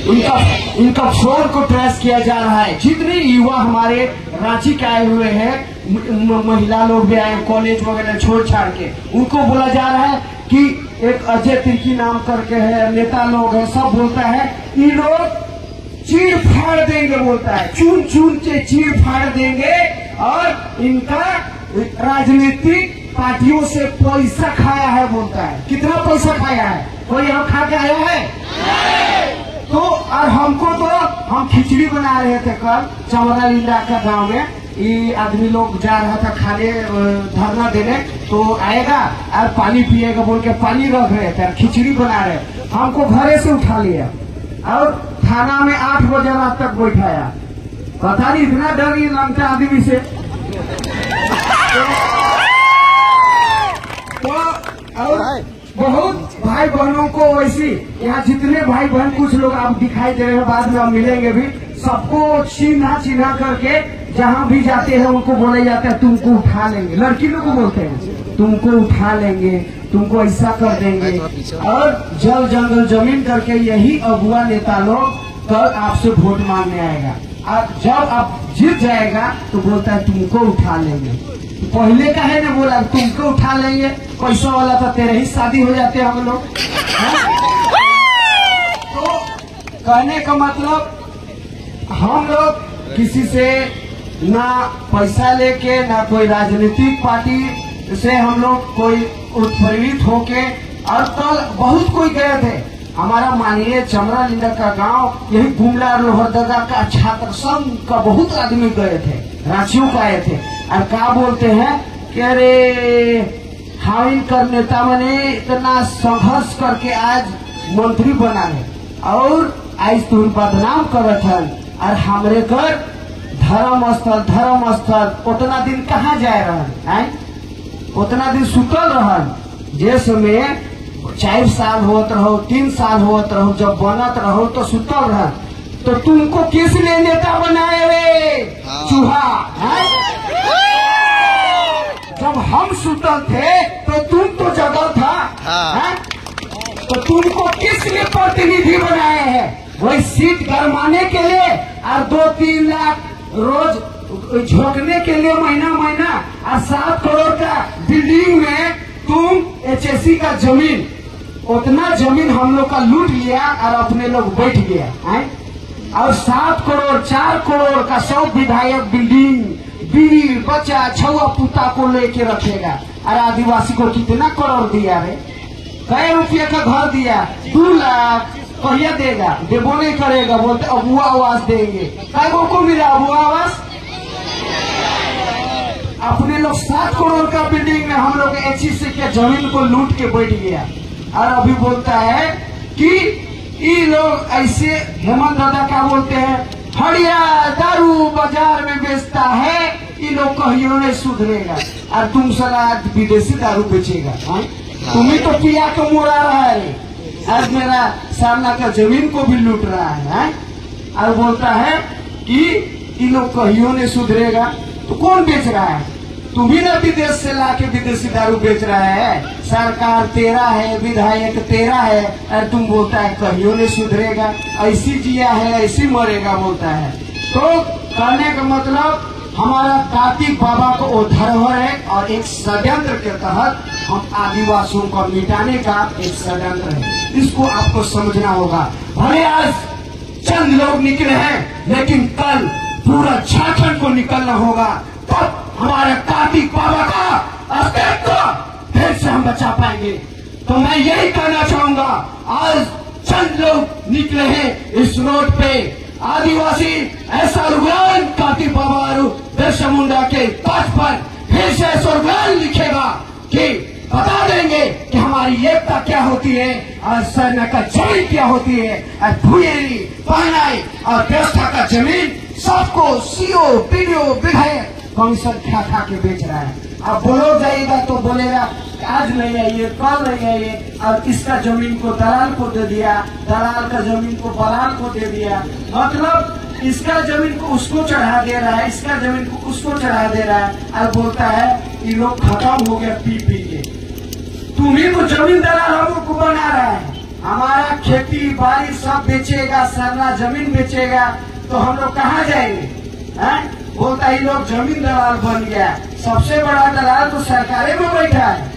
इनका फोन को ट्रेस किया जा रहा है। जितने युवा हमारे रांची के आए हुए हैं, महिला लोग भी आए कॉलेज वगैरह छोड़ छाड़ के, उनको बोला जा रहा है कि एक अजय तिर्की नाम करके है, नेता लोग है, सब बोलता है ये लोग चीर फाड़ देंगे, बोलता है चून चून के चीर फाड़ देंगे और इनका राजनीतिक पार्टियों से पैसा खाया है, बोलता है। कितना पैसा खाया है? कोई यहाँ खा के आया है? तो और हमको तो हम खिचड़ी बना रहे थे कल चमरा लीला का गांव में, ये आदमी लोग जा रहा था खाने धरना देने, तो आएगा और पानी पिएगा बोल के पानी रख रहे थे, खिचड़ी बना रहे, हमको घरे से उठा लिया और थाना में 8 बजे रात तक बैठाया। पता नहीं इतना डर ये लगता आदमी से। तो और बहुत भाई बहनों को वैसी यहाँ जितने भाई बहन कुछ लोग आप दिखाई दे रहे हैं, बाद में हम मिलेंगे भी, सबको चिन्हा करके जहाँ भी जाते हैं उनको बोले जाता है तुमको उठा लेंगे। लड़की लोग को बोलते हैं तुमको उठा लेंगे, तुमको ऐसा कर देंगे, और जल जंगल जमीन करके यही अगुआ नेता लोग कल आपसे वोट मांगने आएगा। और जब आप जीत जाएगा तो बोलता है तुमको उठा लेंगे। तो पहले का है ना बोला तुमको उठा लेंगे, पैसा वाला था तेरे ही शादी हो जाते हम लोग। तो कहने का मतलब हम लोग किसी से ना पैसा लेके ना कोई राजनीतिक पार्टी से हम लोग कोई उत्प्रेरित होके, और कल बहुत कोई गए थे हमारा माननीय चमरा लीला का गांव, यही गुमला लोहरदगा का छात्र संघ का बहुत आदमी गए थे, रांचियों का आए थे, और क्या बोलते हैं कि अरे हाइन कर नेता मैंने इतना संघर्ष करके आज मंत्री बना है और आज तुम बदनाम करत है, और हमरे घर धर्म स्थल उतना दिन कहाँ जाए रहन, उतना दिन सुतल रहन, जिस में 4 साल होत रहो 3 साल होत रहो, जब बनत रहो तो सुतल रहन। तो तुमको किस लिए नेता बनाए रे चूहा? जब हम सुतल थे तो तुम तो जगल था, तो तुमको किस लिए प्रतिनिधि बनाए हैं? वही सीट गरमाने के लिए और 2-3 लाख रोज झोंकने के लिए महीना और 7 करोड़ का बिल्डिंग में तुम HSC का जमीन, उतना जमीन हम लोग का लूट लिया और अपने लोग बैठ गया है। और 7 करोड़ 4 करोड़ का 100 विधायक बिल्डिंग बीवी बच्चा छुआ पुता को लेके रखेगा, और आदिवासी को कितना करोड़ दिया रे? कई रुपये का घर दिया, 2 लाख कहिया देगा? देवो नहीं करेगा, बोलते अबुआ आवास देंगे। कई को मिला अबुआ आवास? अपने लोग 7 करोड़ का बिल्डिंग में हम लोग HSC के जमीन को लूट के बैठ गया, और अभी बोलता है कि ये लोग ऐसे, हेमंत दादा क्या बोलते हैं, हड़िया दारू बाजार में बेचता है, ये लोग कहियो नहीं सुधरेगा, और तुम सला विदेशी दारू बेचेगा। तुम्ही तो पिया के मोड़ा रहा है, आज मेरा सामना का जमीन को भी लूट रहा है, और बोलता है कि ये लोग कहियो नहीं सुधरेगा। तो कौन बेच रहा है? तुम ही ना विदेश से लाके विदेशी दारू बेच रहा है, सरकार तेरा है, विधायक तेरा है, और तुम बोलता है कहियो नहीं सुधरेगा, ऐसी जिया है ऐसी मरेगा बोलता है। तो कहने का मतलब हमारा कार्तिक बाबा को वो धरोहर है, और एक षड्यंत्र के तहत हम आदिवासियों को मिटाने का एक षड्यंत्र है, इसको आपको समझना होगा। भले आज चंद लोग निकले हैं, लेकिन कल पूरा झारखंड को निकलना होगा, तब हमारे कार्तिक बाबा का अस्तित्व फिर से हम बचा पाएंगे। तो मैं यही कहना चाहूंगा, आज चंद लोग निकले हैं इस रोड पे, आदिवासी ऐसा रुगलान कार्तिक बाबा बिरसा मुंडा के पथ पर फिर से स्वर्गलान लिखेगा कि बता देंगे कि हमारी एकता क्या होती है और सेना का जमीन क्या होती है, और भूयेरी पहनाई और व्यवस्था का जमीन सबको CO PDO विधायक कमीशन खा के बेच रहा है। अब बोलो जाएगा तो बोलेगा आज नहीं आइए कल नहीं आइए, और इसका जमीन को दलाल को दे दिया, दलाल का जमीन को बलाल को दे दिया, मतलब इसका जमीन को उसको चढ़ा दे रहा है, इसका जमीन को उसको चढ़ा दे रहा है, और बोलता है ये लोग खत्म हो गया पी के। तुम्ही तो जमीन दलाल हम लोग को बना रहा है, हमारा खेती बाड़ी सब बेचेगा, सरना जमीन बेचेगा, तो हम लोग कहाँ जाएंगे? बोलता ही लोग जमीन दलाल बन गया। सबसे बड़ा दलाल तो सरकारें में बैठा है,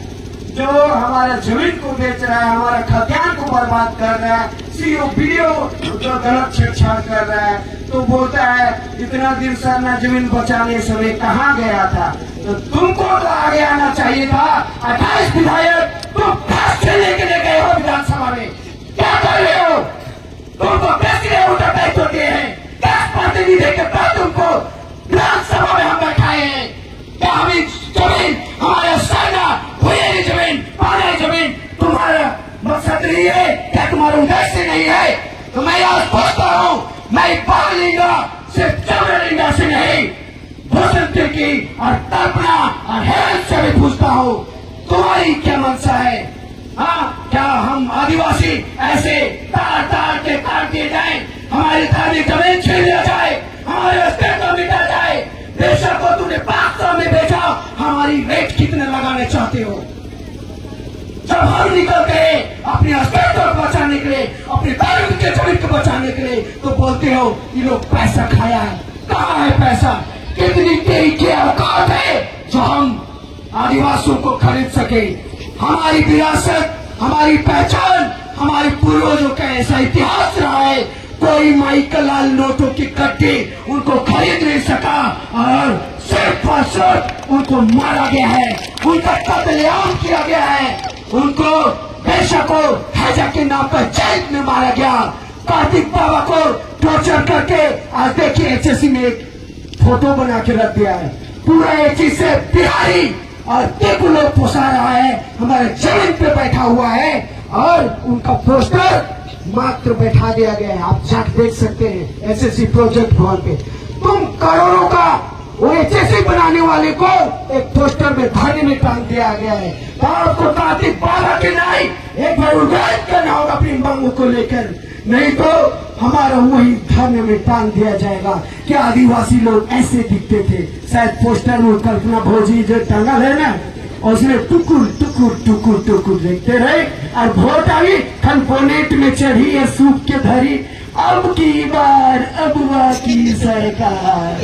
जो हमारा जमीन को बेच रहा है, हमारा खतियान को बर्बाद कर रहा है, सीओ बीओ जो गलत छेड़छाड़ कर रहा है। तो बोलता है इतना दिन सरना जमीन बचाने समय कहाँ गया था? तो तुमको तो आगे आना चाहिए था। 28 विधायक तुम फांस खेलने के लिए गए हो विधानसभा में, क्या कर रहे हो? तुमको प्रेसिडेंट उत्तरदायित्व दिए हैं, 10 प्रतिनिधि के बाद तुमको विधानसभा में हम बैठाए हैं। क्या हमें जमीन, हमारे सरना हुई जमीन, पाने जमीन तुम्हारा मकसद नहीं है? क्या तुम्हारा उद्देश्य नहीं है? तो मैं आज पूछता हूँ, मैं बालिंगा सिर्फ चौलिंगा से नहीं, भूषण की और कल्पना और हेमंत से भी पूछता हूँ, तुम्हारी क्या मंशा है? हाँ, क्या हम आदिवासी ऐसे तार तार के काट दिए जाए, हमारी धार्मिक जमीन छीन लिया जाए, हमारे अस्तित्व मिटा जाए? बेशक को तूने 500 में बेचा, हमारी रेट कितने लगाने चाहते हो? जब हम निकल गए अपने अस्तित्व को बचाने के लिए, अपने धर्म के जमीन को बचाने के लिए, तो बोलते हो ये लोग पैसा खाया है। कहाँ है पैसा? कितनी तेरी की औकात है जो हम आदिवासियों को खरीद सके? हमारी विरासत, हमारी पहचान, हमारे पूर्वजों का ऐसा इतिहास रहा है, कोई माइकल लाल नोटों की कट्टी उनको खरीद नहीं सका और सिर्फ और सिर्फ उनको मारा गया है, उनका कत्लेआम किया गया है, उनको बेशक को हैजा के नाम पर जेल में मारा गया। कार्तिक बाबा को टॉर्चर करके आज देखिए एचएससी में एक फोटो बना के रख दिया है, पूरा एचएससी से बिहारी और देखो लोग पोसा रहा है, हमारे जमीन पे बैठा हुआ है और उनका पोस्टर मात्र बैठा दिया गया है। आप जाकर देख सकते हैं एसएससी प्रोजेक्ट भवन पे। तुम करोड़ों का वो एचएससी बनाने वाले को एक पोस्टर में धरने में टांग दिया गया है। तो आपको कार्तिक बाबा के नहीं एक बार उल्लेख करना होगा अपनी मांगों को लेकर, नहीं तो हमारा वही धरने में टांग दिया जाएगा कि आदिवासी लोग ऐसे दिखते थे। शायद पोस्टर में कल्पना भोजी जो टांगा है ना, और उसने टुकुर टुकुर टुकुर टुकुर देखते रहे और वोट आई कंपोनेंट में चढ़ी है सूख के धरी, अब की बार अबुआ की सरकार।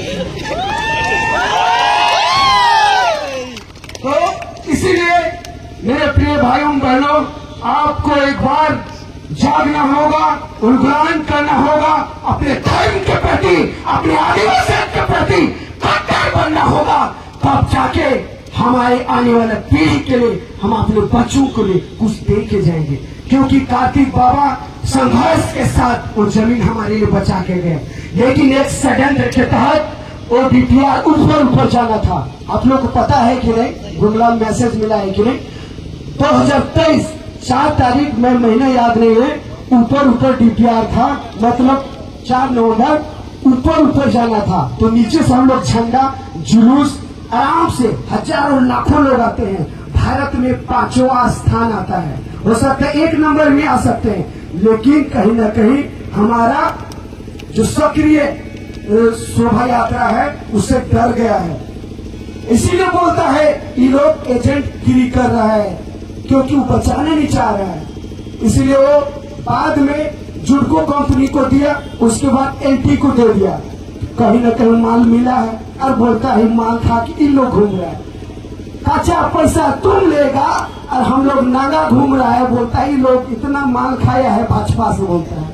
तो इसीलिए मेरे प्रिय भाइयों बहनों, आपको एक बार जागना होगा, उलगुलान करना होगा, अपने धर्म के प्रति, अपने आदिवासी के प्रति कट्टर बनना होगा, तब जाके हमारे आने वाले पीढ़ी के लिए, हम अपने बच्चों के लिए कुछ दे के जाएंगे। क्योंकि कार्तिक बाबा संघर्ष के साथ वो जमीन हमारे लिए बचा के गए, लेकिन एक षड्यंत्र के तहत वो डीपीआर ऊपर जाना था। आप लोग को पता है कि नहीं? गुमला मैसेज मिला है कि नहीं? 2023 4 तारीख में, महीना याद नहीं है, ऊपर डीपीआर था, मतलब 4 नवंबर ऊपर जाना था। तो नीचे से हम लोग झंडा जुलूस आराम से हजारों लाखों लोग आते हैं। भारत में 5वां स्थान आता है, हो सकता है 1 नंबर में आ सकते हैं, लेकिन कहीं ना कहीं हमारा जो सक्रिय शोभा यात्रा है उससे डर गया है। इसीलिए बोलता है ये लोग एजेंट गिरी कर रहा है, क्योंकि वो बचाने नहीं चाह रहा है। इसलिए वो बाद में जुडको कंपनी को दिया, उसके बाद एलटी को दे दिया। कहीं न कहीं माल मिला है और बोलता है माल खा के इन लोग घूम रहा है। कच्चा पैसा तुम लेगा और हम लोग नागा घूम रहा है, बोलता है लोग इतना माल खाया है भाजपा से। बोलता है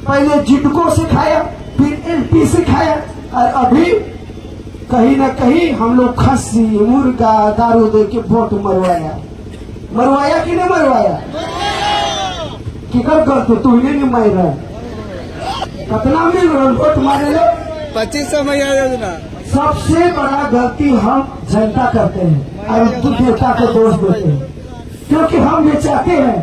पहले जिडको से खाया, फिर एलटी से खाया, और अभी कहीं न कहीं हम लोग खस्सी मुर्गा दारू दे के वोट मरवाया कि नहीं मरवाया? कि कर तो तू नहीं मार रहा है, कितना मिल रहा वोट मारे लो 2500 में योजना। सबसे बड़ा गलती हम जनता करते हैं और देवता को दोष देते हैं, क्योंकि हम ये चाहते हैं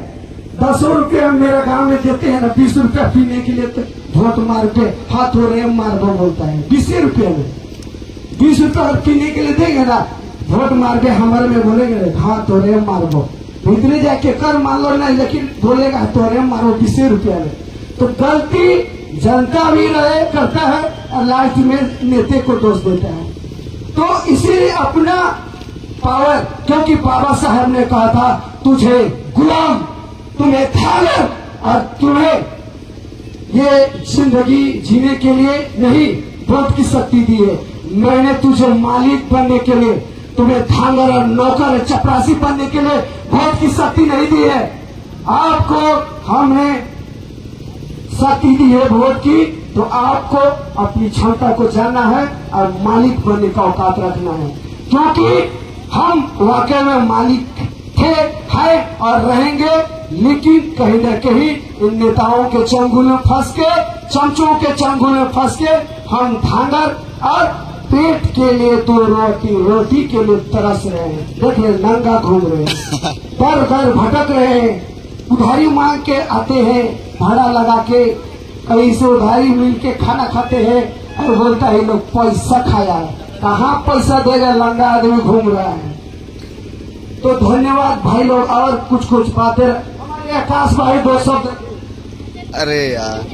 10 रुपये मेरे गांव में देते हैं ना, 20 रुपया पीने के लिए तो वोट मार के हाथ हो रहे मार दो बोलता है। 20 रुपये में 20 रुपया पीने के लिए देंगे ना, वोट मार के हमारे में बोलेंगे हाथ हो रहे मार दो, इतने जाके कर मान लो नहीं, लेकिन बोलेगा तो अरे मारो 20 रुपया में। तो गलती जनता भी रहे करता है और लास्ट में नेता को दोष देता है। तो इसीलिए अपना पावर, क्योंकि बाबा साहब ने कहा था तुझे गुलाम तुम्हें थाने और तुम्हें ये जिंदगी जीने के लिए नहीं वोट की शक्ति दी है। मैंने तुझे मालिक बनने के लिए, तुम्हें धांगर और नौकर चपरासी बनने के लिए वोट की शक्ति नहीं दी है। आपको हमने शक्ति दी है वोट की, तो आपको अपनी क्षमता को जानना है और मालिक बनने का औकात रखना है। क्योंकि हम वाकई में मालिक थे, हैं और रहेंगे, लेकिन कहीं न कहीं इन नेताओं के चंगुल में फंस के, चमचों के चंगुल में फंस के हम धांगर और पेट के लिए दो रोटी के लिए तरस रहे हैं। देखिए नंगा घूम रहे हैं, दर दर भटक रहे हैं, उधारी मांग के आते हैं, भाड़ा लगा के कहीं से उधारी मिल के खाना खाते हैं और बोलता है लोग पैसा खाया है। कहाँ पैसा देगा, लंगा आदमी घूम रहा है। तो धन्यवाद भाई लोग। और कुछ बातें हमारे आकाश भाई 2 शब्द। अरे यार